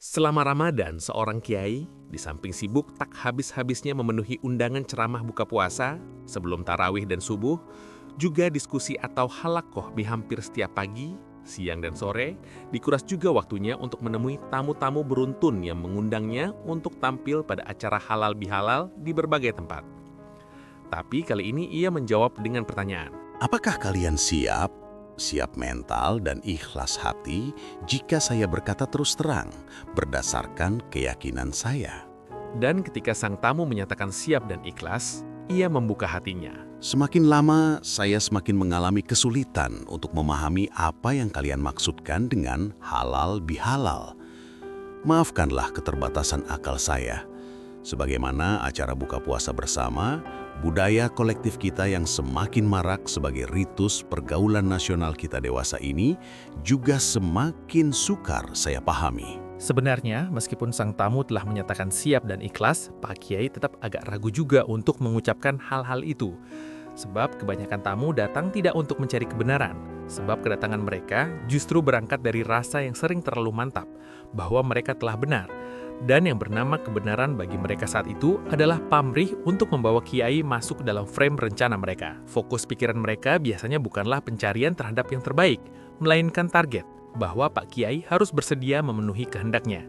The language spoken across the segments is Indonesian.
Selama Ramadan, seorang kiai, di samping sibuk tak habis-habisnya memenuhi undangan ceramah buka puasa, sebelum tarawih dan subuh, juga diskusi atau halakoh di hampir setiap pagi, siang dan sore, dikuras juga waktunya untuk menemui tamu-tamu beruntun yang mengundangnya untuk tampil pada acara halal bihalal di berbagai tempat. Tapi kali ini ia menjawab dengan pertanyaan. Apakah kalian siap? Siap mental dan ikhlas hati jika saya berkata terus terang, berdasarkan keyakinan saya. Dan ketika sang tamu menyatakan siap dan ikhlas, ia membuka hatinya. Semakin lama, saya semakin mengalami kesulitan untuk memahami apa yang kalian maksudkan dengan halal bihalal. Maafkanlah keterbatasan akal saya. Sebagaimana acara buka puasa bersama, budaya kolektif kita yang semakin marak sebagai ritus pergaulan nasional kita dewasa ini juga semakin sukar saya pahami. Sebenarnya, meskipun sang tamu telah menyatakan siap dan ikhlas, Pak Kiai tetap agak ragu juga untuk mengucapkan hal-hal itu. Sebab kebanyakan tamu datang tidak untuk mencari kebenaran. Sebab kedatangan mereka justru berangkat dari rasa yang sering terlalu mantap, bahwa mereka telah benar. Dan yang bernama kebenaran bagi mereka saat itu adalah pamrih untuk membawa kiai masuk dalam frame rencana mereka. Fokus pikiran mereka biasanya bukanlah pencarian terhadap yang terbaik, melainkan target, bahwa Pak Kiai harus bersedia memenuhi kehendaknya.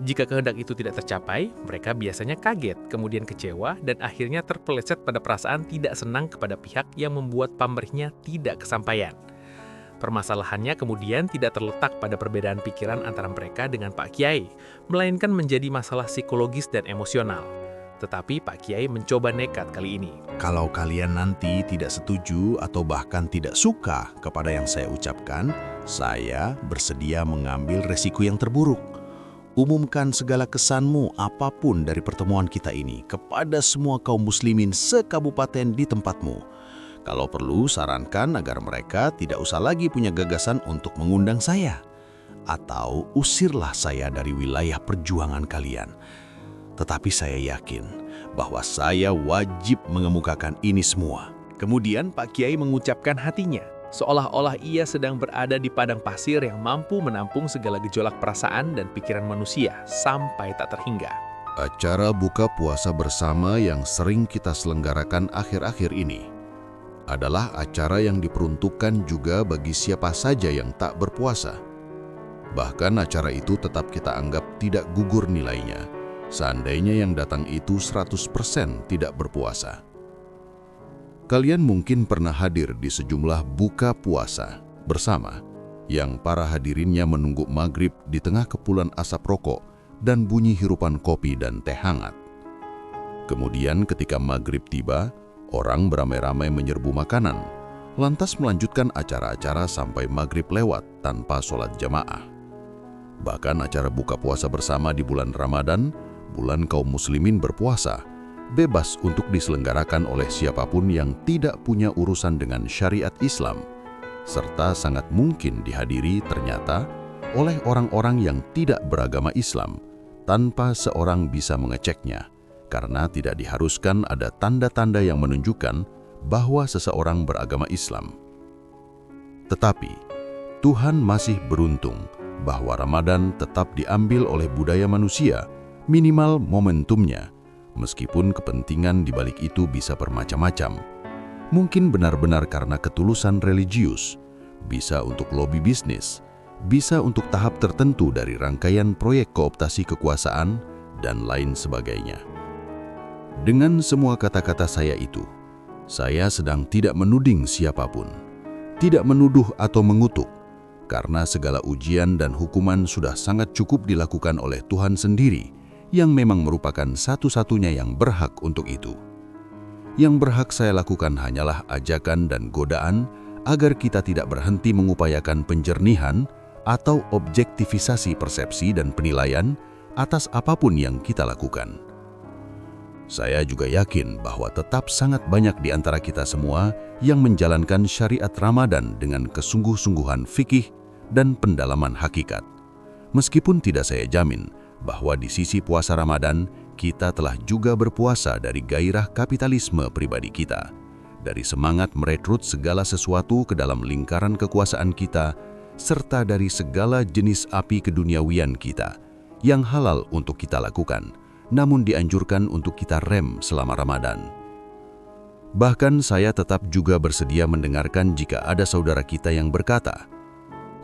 Jika kehendak itu tidak tercapai, mereka biasanya kaget, kemudian kecewa, dan akhirnya terpeleset pada perasaan tidak senang kepada pihak yang membuat pamrihnya tidak kesampaian. Permasalahannya kemudian tidak terletak pada perbedaan pikiran antara mereka dengan Pak Kiai, melainkan menjadi masalah psikologis dan emosional. Tetapi Pak Kiai mencoba nekat kali ini. Kalau kalian nanti tidak setuju atau bahkan tidak suka kepada yang saya ucapkan, saya bersedia mengambil resiko yang terburuk. Umumkan segala kesanmu apapun dari pertemuan kita ini kepada semua kaum muslimin sekabupaten di tempatmu. Kalau perlu, sarankan agar mereka tidak usah lagi punya gagasan untuk mengundang saya. Atau usirlah saya dari wilayah perjuangan kalian. Tetapi saya yakin bahwa saya wajib mengemukakan ini semua. Kemudian Pak Kiai mengucapkan hatinya, seolah-olah ia sedang berada di padang pasir yang mampu menampung segala gejolak perasaan dan pikiran manusia sampai tak terhingga. Acara buka puasa bersama yang sering kita selenggarakan akhir-akhir ini adalah acara yang diperuntukkan juga bagi siapa saja yang tak berpuasa. Bahkan acara itu tetap kita anggap tidak gugur nilainya, seandainya yang datang itu 100% tidak berpuasa. Kalian mungkin pernah hadir di sejumlah buka puasa bersama, yang para hadirinnya menunggu maghrib di tengah kepulan asap rokok dan bunyi hirupan kopi dan teh hangat. Kemudian ketika maghrib tiba, orang beramai-ramai menyerbu makanan, lantas melanjutkan acara-acara sampai maghrib lewat tanpa sholat jamaah. Bahkan acara buka puasa bersama di bulan Ramadan, bulan kaum muslimin berpuasa, bebas untuk diselenggarakan oleh siapapun yang tidak punya urusan dengan syariat Islam, serta sangat mungkin dihadiri ternyata oleh orang-orang yang tidak beragama Islam, tanpa seorang bisa mengeceknya. Karena tidak diharuskan ada tanda-tanda yang menunjukkan bahwa seseorang beragama Islam. Tetapi, Tuhan masih beruntung bahwa Ramadan tetap diambil oleh budaya manusia, minimal momentumnya, meskipun kepentingan di balik itu bisa bermacam-macam. Mungkin benar-benar karena ketulusan religius, bisa untuk lobi bisnis, bisa untuk tahap tertentu dari rangkaian proyek kooptasi kekuasaan, dan lain sebagainya. Dengan semua kata-kata saya itu, saya sedang tidak menuding siapapun, tidak menuduh atau mengutuk, karena segala ujian dan hukuman sudah sangat cukup dilakukan oleh Tuhan sendiri, yang memang merupakan satu-satunya yang berhak untuk itu. Yang berhak saya lakukan hanyalah ajakan dan godaan agar kita tidak berhenti mengupayakan penjernihan atau objektivisasi persepsi dan penilaian atas apapun yang kita lakukan. Saya juga yakin bahwa tetap sangat banyak di antara kita semua yang menjalankan syariat Ramadan dengan kesungguh-sungguhan fikih dan pendalaman hakikat. Meskipun tidak saya jamin bahwa di sisi puasa Ramadan, kita telah juga berpuasa dari gairah kapitalisme pribadi kita, dari semangat merekrut segala sesuatu ke dalam lingkaran kekuasaan kita, serta dari segala jenis api keduniawian kita, yang halal untuk kita lakukan, namun dianjurkan untuk kita rem selama Ramadan. Bahkan saya tetap juga bersedia mendengarkan jika ada saudara kita yang berkata,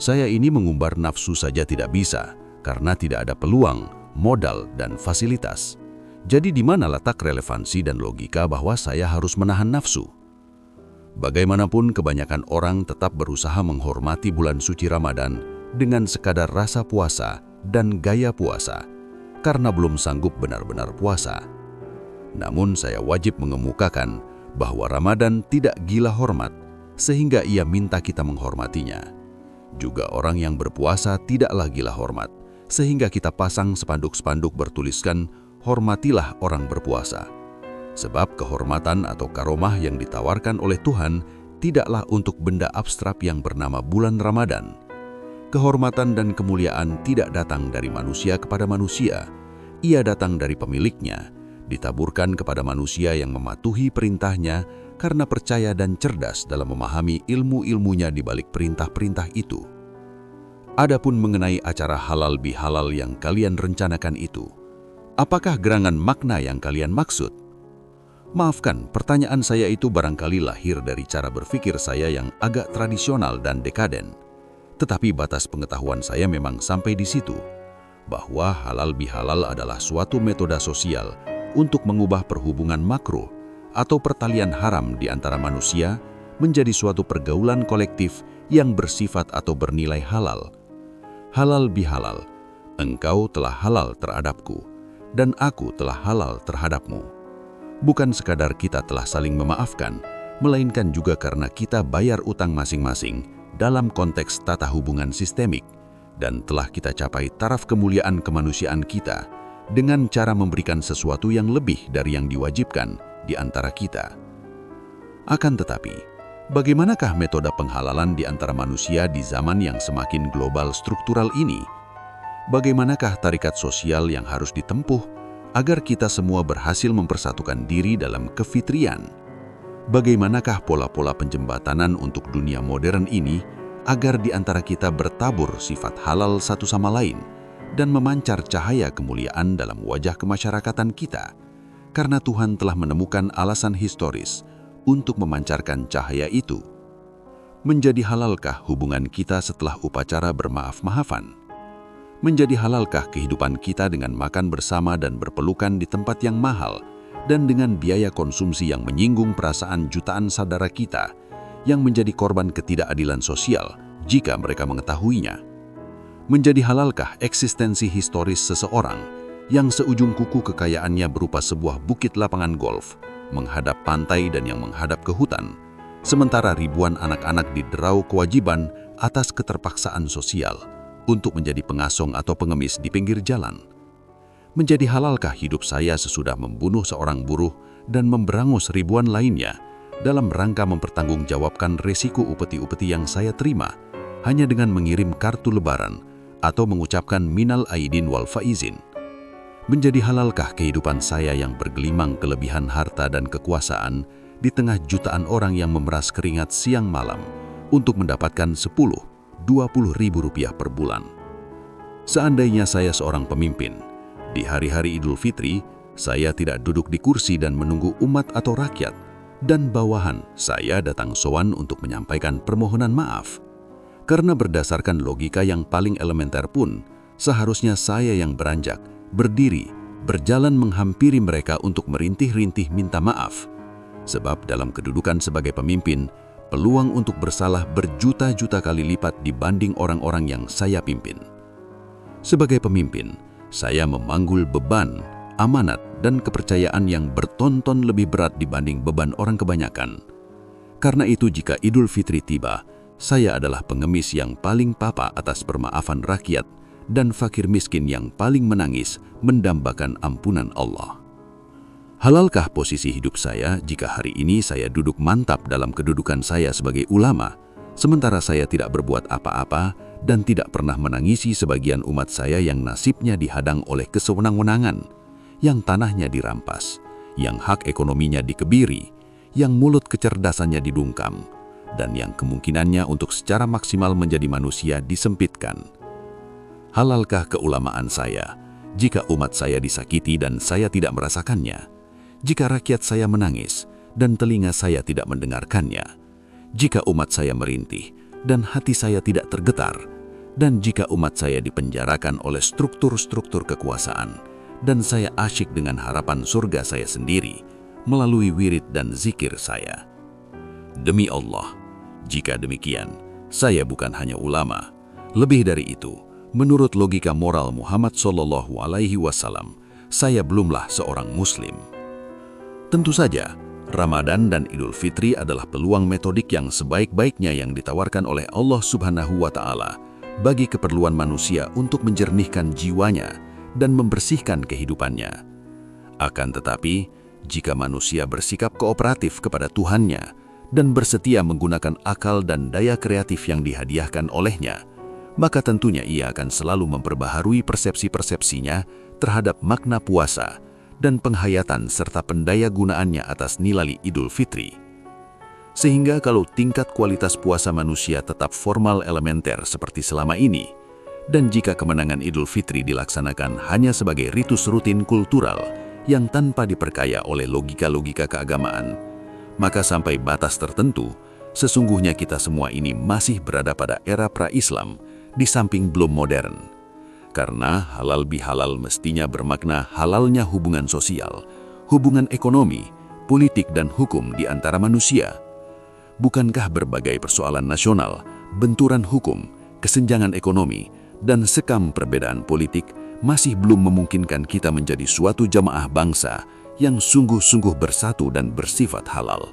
"Saya ini mengumbar nafsu saja tidak bisa, karena tidak ada peluang, modal, dan fasilitas. Jadi di mana letak relevansi dan logika bahwa saya harus menahan nafsu?" Bagaimanapun kebanyakan orang tetap berusaha menghormati bulan suci Ramadan dengan sekadar rasa puasa dan gaya puasa, karena belum sanggup benar-benar puasa. Namun saya wajib mengemukakan bahwa Ramadan tidak gila hormat, sehingga ia minta kita menghormatinya. Juga orang yang berpuasa tidaklah gila hormat, sehingga kita pasang spanduk-spanduk bertuliskan, "Hormatilah orang berpuasa." Sebab kehormatan atau karomah yang ditawarkan oleh Tuhan tidaklah untuk benda abstrak yang bernama bulan Ramadan. Kehormatan dan kemuliaan tidak datang dari manusia kepada manusia. Ia datang dari pemiliknya, ditaburkan kepada manusia yang mematuhi perintahnya karena percaya dan cerdas dalam memahami ilmu-ilmunya di balik perintah-perintah itu. Adapun mengenai acara halal bihalal yang kalian rencanakan itu, apakah gerangan makna yang kalian maksud? Maafkan, pertanyaan saya itu barangkali lahir dari cara berpikir saya yang agak tradisional dan dekaden. Tetapi batas pengetahuan saya memang sampai di situ, bahwa halal bihalal adalah suatu metode sosial untuk mengubah perhubungan makruh atau pertalian haram di antara manusia menjadi suatu pergaulan kolektif yang bersifat atau bernilai halal. Halal bihalal, engkau telah halal terhadapku, dan aku telah halal terhadapmu. Bukan sekadar kita telah saling memaafkan, melainkan juga karena kita bayar utang masing-masing dalam konteks tata hubungan sistemik, dan telah kita capai taraf kemuliaan kemanusiaan kita dengan cara memberikan sesuatu yang lebih dari yang diwajibkan di antara kita. Akan tetapi, bagaimanakah metode penghalalan di antara manusia di zaman yang semakin global struktural ini? Bagaimanakah tarikat sosial yang harus ditempuh agar kita semua berhasil mempersatukan diri dalam kefitrian? Bagaimanakah pola-pola penjembatanan untuk dunia modern ini agar di antara kita bertabur sifat halal satu sama lain dan memancar cahaya kemuliaan dalam wajah kemasyarakatan kita? Karena Tuhan telah menemukan alasan historis untuk memancarkan cahaya itu. Menjadi halalkah hubungan kita setelah upacara bermaaf-maafan? Menjadi halalkah kehidupan kita dengan makan bersama dan berpelukan di tempat yang mahal dan dengan biaya konsumsi yang menyinggung perasaan jutaan saudara kita yang menjadi korban ketidakadilan sosial jika mereka mengetahuinya? Menjadi halalkah eksistensi historis seseorang yang seujung kuku kekayaannya berupa sebuah bukit lapangan golf menghadap pantai dan yang menghadap ke hutan, sementara ribuan anak-anak diderau kewajiban atas keterpaksaan sosial untuk menjadi pengasong atau pengemis di pinggir jalan? Menjadi halalkah hidup saya sesudah membunuh seorang buruh dan memberangus ribuan lainnya dalam rangka mempertanggungjawabkan resiko upeti-upeti yang saya terima hanya dengan mengirim kartu lebaran atau mengucapkan minal aidin wal faizin? Menjadi halalkah kehidupan saya yang bergelimang kelebihan harta dan kekuasaan di tengah jutaan orang yang memeras keringat siang malam untuk mendapatkan 10-20 ribu rupiah per bulan? Seandainya saya seorang pemimpin, di hari-hari Idul Fitri, saya tidak duduk di kursi dan menunggu umat atau rakyat, dan bawahan saya datang sowan untuk menyampaikan permohonan maaf. Karena berdasarkan logika yang paling elementer pun, seharusnya saya yang beranjak, berdiri, berjalan menghampiri mereka untuk merintih-rintih minta maaf. Sebab dalam kedudukan sebagai pemimpin, peluang untuk bersalah berjuta-juta kali lipat dibanding orang-orang yang saya pimpin. Sebagai pemimpin, saya memanggul beban, amanat, dan kepercayaan yang bertonton lebih berat dibanding beban orang kebanyakan. Karena itu jika Idul Fitri tiba, saya adalah pengemis yang paling papa atas permaafan rakyat dan fakir miskin yang paling menangis mendambakan ampunan Allah. Halalkah posisi hidup saya jika hari ini saya duduk mantap dalam kedudukan saya sebagai ulama, sementara saya tidak berbuat apa-apa dan tidak pernah menangisi sebagian umat saya yang nasibnya dihadang oleh kesewenang-wenangan, yang tanahnya dirampas, yang hak ekonominya dikebiri, yang mulut kecerdasannya didungkam, dan yang kemungkinannya untuk secara maksimal menjadi manusia disempitkan? Halalkah keulamaan saya jika umat saya disakiti dan saya tidak merasakannya, jika rakyat saya menangis dan telinga saya tidak mendengarkannya, jika umat saya merintih dan hati saya tidak tergetar, dan jika umat saya dipenjarakan oleh struktur-struktur kekuasaan, dan saya asyik dengan harapan surga saya sendiri melalui wirid dan zikir saya. Demi Allah, jika demikian, saya bukan hanya ulama. Lebih dari itu, menurut logika moral Muhammad SAW, saya belumlah seorang Muslim. Tentu saja, Ramadan dan Idul Fitri adalah peluang metodik yang sebaik-baiknya yang ditawarkan oleh Allah Subhanahu wa Ta'ala bagi keperluan manusia untuk menjernihkan jiwanya dan membersihkan kehidupannya. Akan tetapi, jika manusia bersikap kooperatif kepada Tuhannya dan bersetia menggunakan akal dan daya kreatif yang dihadiahkan olehnya, maka tentunya ia akan selalu memperbaharui persepsi-persepsinya terhadap makna puasa dan penghayatan serta pendaya gunaannya atas nilai Idul Fitri. Sehingga kalau tingkat kualitas puasa manusia tetap formal elementer seperti selama ini, dan jika kemenangan Idul Fitri dilaksanakan hanya sebagai ritus rutin kultural yang tanpa diperkaya oleh logika-logika keagamaan, maka sampai batas tertentu, sesungguhnya kita semua ini masih berada pada era pra-Islam di samping belum modern. Karena halal bihalal mestinya bermakna halalnya hubungan sosial, hubungan ekonomi, politik dan hukum di antara manusia. Bukankah berbagai persoalan nasional, benturan hukum, kesenjangan ekonomi, dan sekam perbedaan politik masih belum memungkinkan kita menjadi suatu jamaah bangsa yang sungguh-sungguh bersatu dan bersifat halal?